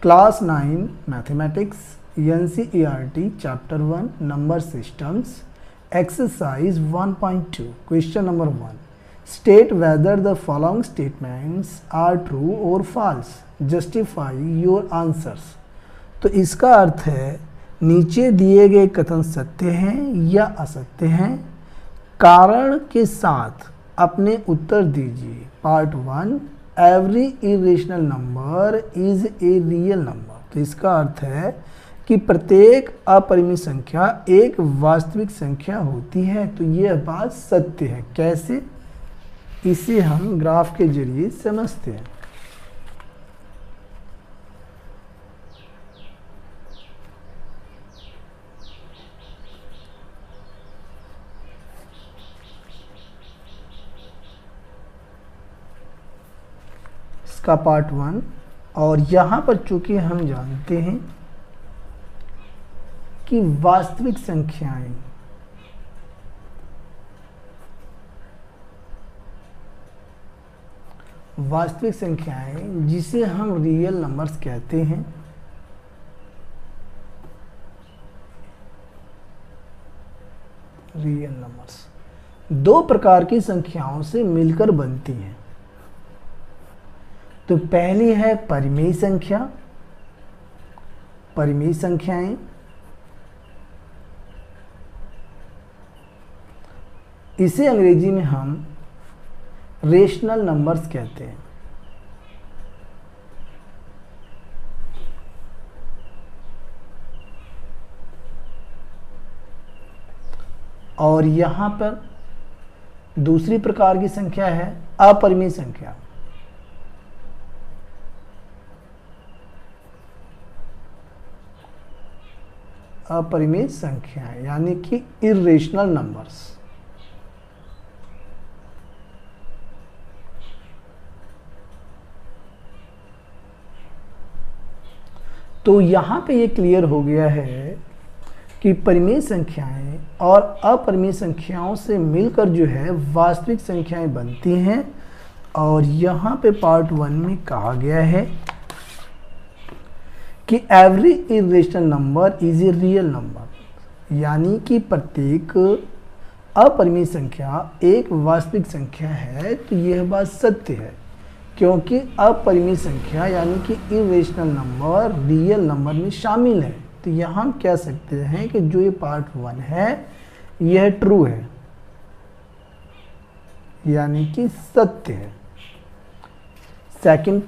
Class 9 mathematics NCERT chapter 1 number systems exercise 1.2 question number 1 state whether the following statements are true और false justify your answers. तो इसका अर्थ है नीचे दिए गए कथन सत्य हैं या असत्य हैं, कारण के साथ अपने उत्तर दीजिए। Part 1 every irrational number is a real number. तो इसका अर्थ है कि प्रत्येक अपरिमेय संख्या एक वास्तविक संख्या होती है। तो यह बात सत्य है। कैसे, इसे हम ग्राफ के जरिए समझते हैं। का पार्ट 1 और यहाँ पर चूंकि हम जानते हैं कि वास्तविक संख्याएं जिसे हम रियल नंबर्स कहते हैं, रियल नंबर्स दो प्रकार की संख्याओं से मिलकर बनती हैं। तो पहली है परिमेय संख्या, परिमेय संख्याएं। इसे अंग्रेजी में हम रेशनल नंबर्स कहते हैं। और यहां पर दूसरी प्रकार की संख्या है अपरिमेय संख्या। अपरिमेय संख्याएं यानी कि इरेशनल नंबर्स। तो यहां पे ये क्लियर हो गया है कि परिमेय संख्याएं और अपरिमेय संख्याओं से मिलकर जो है वास्तविक संख्याएं बनती हैं। और यहां पे पार्ट 1 में कहा गया है कि every irrational number is a real number, यानी कि प्रत्येक अपरिमेय संख्या एक वास्तविक संख्या है। तो यह बात सत्य है क्योंकि अपरिमेय संख्या यानी कि इरेशनल नंबर रियल नंबर में शामिल है। तो यहाँ हम कह सकते हैं कि जो ये पार्ट 1 है यह ट्रू है, यानी कि सत्य है। सेकेंड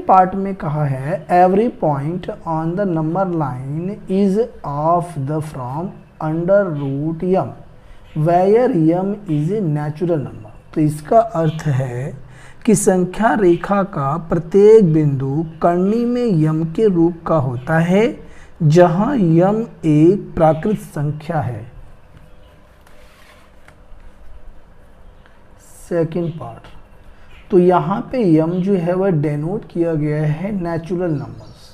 पार्ट में कहा है every point on the number line is of the form under root M where M is a natural number. तो इसका अर्थ है कि संख्या रेखा का प्रत्येक बिंदु कर्णी में यम के रूप का होता है, जहां यम एक प्राकृत संख्या है। सेकेंड पार्ट, तो यहाँ पे यम जो है वह डेनोट किया गया है नेचुरल नंबर्स।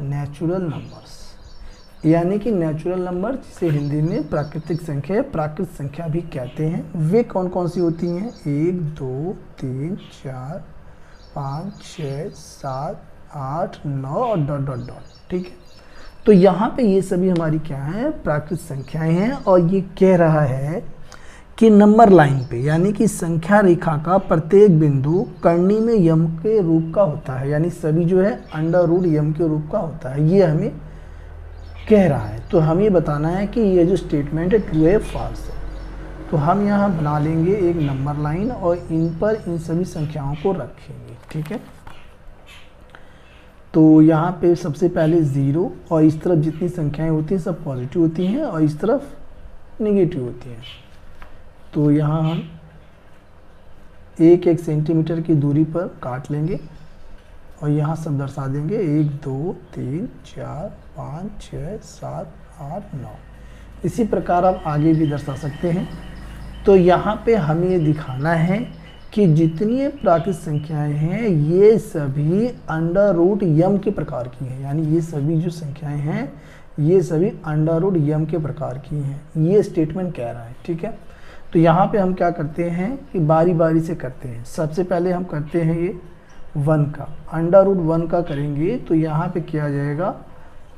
नेचुरल नंबर्स यानी कि नेचुरल नंबर जिसे हिंदी में प्राकृतिक संख्या या प्राकृत संख्या भी कहते हैं। वे कौन कौन सी होती हैं? 1 2 3 4 5 6 7 8 9 और डॉट डॉट डॉट। ठीक है, तो यहाँ पे ये सभी हमारी क्या है? प्राकृत संख्याएं हैं। और ये कह रहा है कि नंबर लाइन पे यानी कि संख्या रेखा का प्रत्येक बिंदु कर्णी में यम के रूप का होता है, यानी सभी जो है अंडर रूट यम के रूप का होता है। ये हमें कह रहा है। तो हमें बताना है कि ये जो स्टेटमेंट है ट्रू है फॉल्स है। तो हम यहाँ बना लेंगे एक नंबर लाइन और इन पर इन सभी संख्याओं को रखेंगे। ठीक है, तो यहाँ पे सबसे पहले 0 और इस तरफ जितनी संख्याएं होती हैं सब पॉजिटिव होती हैं और इस तरफ नेगेटिव होती हैं। तो यहाँ हम 1-1 सेंटीमीटर की दूरी पर काट लेंगे और यहाँ सब दर्शा देंगे 1 2 3 4 5 6 7 8 9। इसी प्रकार आप आगे भी दर्शा सकते हैं। तो यहाँ पे हमें ये दिखाना है कि जितनी प्राकृत संख्याएं हैं ये सभी अंडर रूट यम के प्रकार की हैं, यानी ये सभी जो संख्याएं हैं ये सभी अंडर रूट यम के प्रकार की हैं। ये स्टेटमेंट कह रहा है। ठीक है, तो यहाँ पे हम क्या करते हैं कि बारी बारी से करते हैं। सबसे पहले हम करते हैं ये 1 का, अंडर रूट 1 का करेंगे तो यहाँ पे क्या आ जाएगा,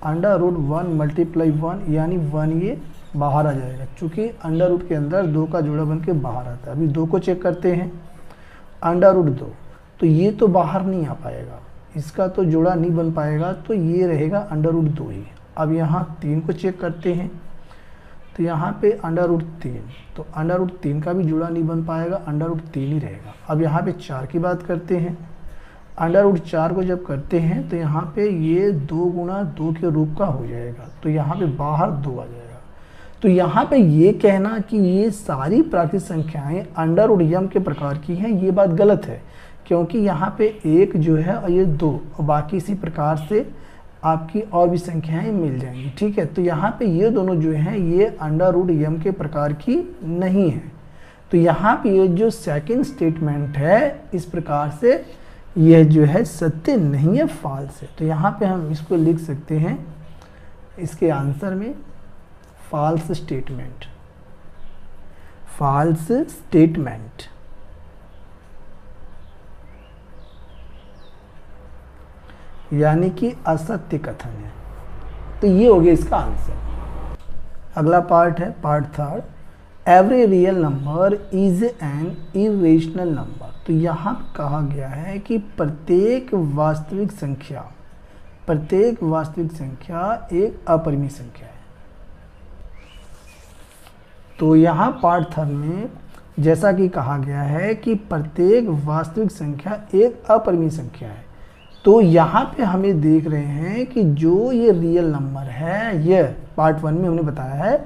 अंडर रूट 1 मल्टीप्लाई 1 यानी 1 ये बाहर आ जाएगा, चूँकि अंडर रूट के अंदर 2 का जोड़ा बन के बाहर आता है। अभी 2 को चेक करते हैं, अंडर रूट 2, तो ये तो बाहर नहीं आ पाएगा, इसका तो जोड़ा नहीं बन पाएगा, तो ये रहेगा अंडर रूट 2 ही। अब यहाँ 3 को चेक करते हैं, तो यहाँ पे अंडर रूट 3, तो अंडर रूट 3 का भी जोड़ा नहीं बन पाएगा, अंडर रूट 3 ही रहेगा। अब यहाँ पे 4 की बात करते हैं, अंडर रूट 4 को जब करते हैं तो यहाँ पे ये 2 गुणा 2 के रूप का हो जाएगा, तो यहाँ पे बाहर 2 आ जाएगा। तो यहाँ पे ये कहना कि ये सारी प्राकृतिक संख्याएं अंडर रूट m के प्रकार की हैं, ये बात गलत है, क्योंकि यहाँ पे 1 जो है और ये 2 और बाकी इसी प्रकार से आपकी और भी संख्याएं मिल जाएंगी, ठीक है। तो यहाँ पे ये दोनों जो हैं ये अंडर रूट m के प्रकार की नहीं है। तो यहाँ पे ये जो सेकंड स्टेटमेंट है इस प्रकार से यह जो है सत्य नहीं है, फॉल्स है। तो यहाँ पे हम इसको लिख सकते हैं इसके आंसर में फॉल्स स्टेटमेंट, फॉल्स स्टेटमेंट। यानी कि असत्य कथन है। तो ये हो गया इसका आंसर। अगला पार्ट है part 3, every real number is an irrational number. तो यहाँ कहा गया है कि प्रत्येक वास्तविक संख्या एक अपरिमेय संख्या है। तो यहाँ पार्ट 3 में जैसा कि कहा गया है कि प्रत्येक वास्तविक संख्या एक अपरिमेय संख्या है, तो यहाँ पे हमें देख रहे हैं कि जो ये रियल नंबर है, यह पार्ट 1 में हमने बताया है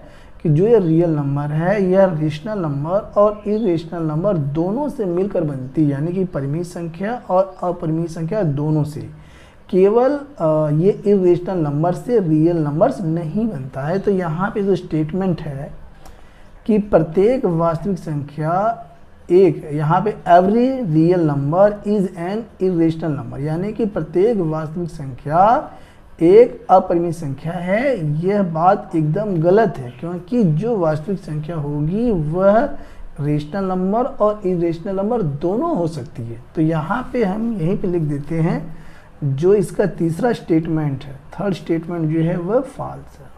कि जो ये रियल नंबर है यह रेशनल नंबर और इरेशनल नंबर दोनों से मिलकर बनती है, यानी कि परिमेय संख्या और अपरिमेय संख्या दोनों से। केवल ये इरेशनल नंबर से रियल नंबर्स नहीं बनता है। तो यहाँ पे जो स्टेटमेंट है कि प्रत्येक वास्तविक संख्या एक, यहाँ पे every real number is an irrational number, यानी कि प्रत्येक वास्तविक संख्या एक अपरिमेय संख्या है। यह बात एकदम गलत है, क्योंकि जो वास्तविक संख्या होगी वह रेशनल नंबर और इरेशनल नंबर दोनों हो सकती है। तो यहाँ पे हम यहीं पे लिख देते हैं जो इसका तीसरा स्टेटमेंट है, थर्ड स्टेटमेंट जो है वह फॉल्स है।